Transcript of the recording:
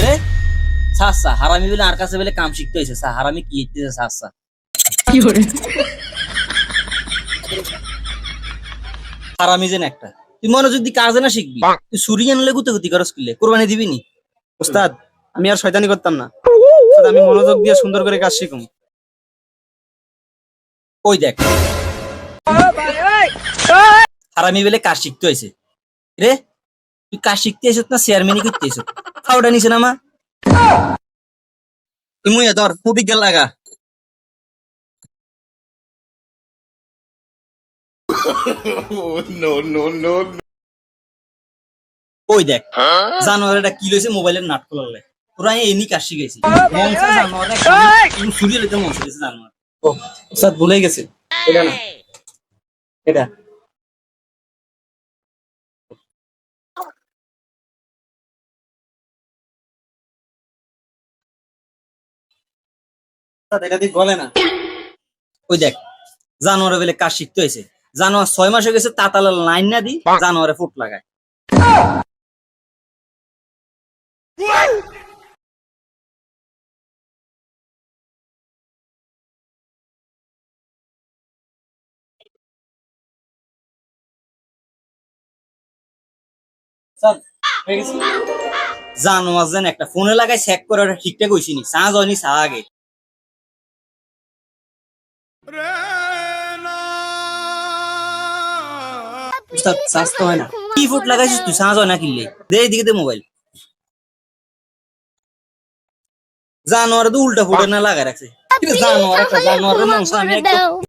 রে সাসা হারামি বলে আর কাছে বলে কাম শিখতে হয়েছে হারামি কি ইচ্ছে সাসা হারামি যেন একটা তুই মনোযোগ দিয়ে কাজ না শিখবি তুই সুরিয়ে আনলে গুতে গুতি করস কিলে কোরবানি দিবি নি উস্তাদ আমি আর শয়তানি করতাম না উস্তাদ, আমি মনোযোগ দিয়ে সুন্দর করে কাজ শিখুম। ওই দেখ হারামি বলে কাজ শিখতে হয়েছে রে তুই কাজ শিখতে এসত না চেয়ারম্যানই করতে এসত খাওয়াটা নিছে না মা তুই ধর খুবই গেল লাগা ওই দেখ জানোয়ারটা কি লইছে মোবাইলের নাট খোলালে তোরা এনি কাজ শিখেছি মংসা জানোয়ার সুরিয়ে লইতে মন শিখেছে জানোয়ার ও উস্তাদ ভুলে গেছে, এটা না, এটা উস্তাদ, এটা দিয়ে গলে না। ওই দেখ জানোয়ারে বলে কাজ শিখতে হয়েছে জানোয়ার 6 মাস হয়ে গেছে তাতালা লাইন না দি জানোয়ারে ফুট লাগায় উস্তাদ হয়ে গেছে। জানোয়ার যেন একটা ফোনে লাগাই চেক করে ওটা ঠিকঠাক হয়েছি নি চা হয়নি চা আগে উস্তাদ চার্জ তো হয় না। কি ফুট লাগাইছিস তুই চা হয় না কিনলে দে এদিকে দে মোবাইল জানোয়ার তো উল্টা ফুটে না লাগাই রাখছে জানোয়ার একটা জানোয়ারের মাংস আমি একদম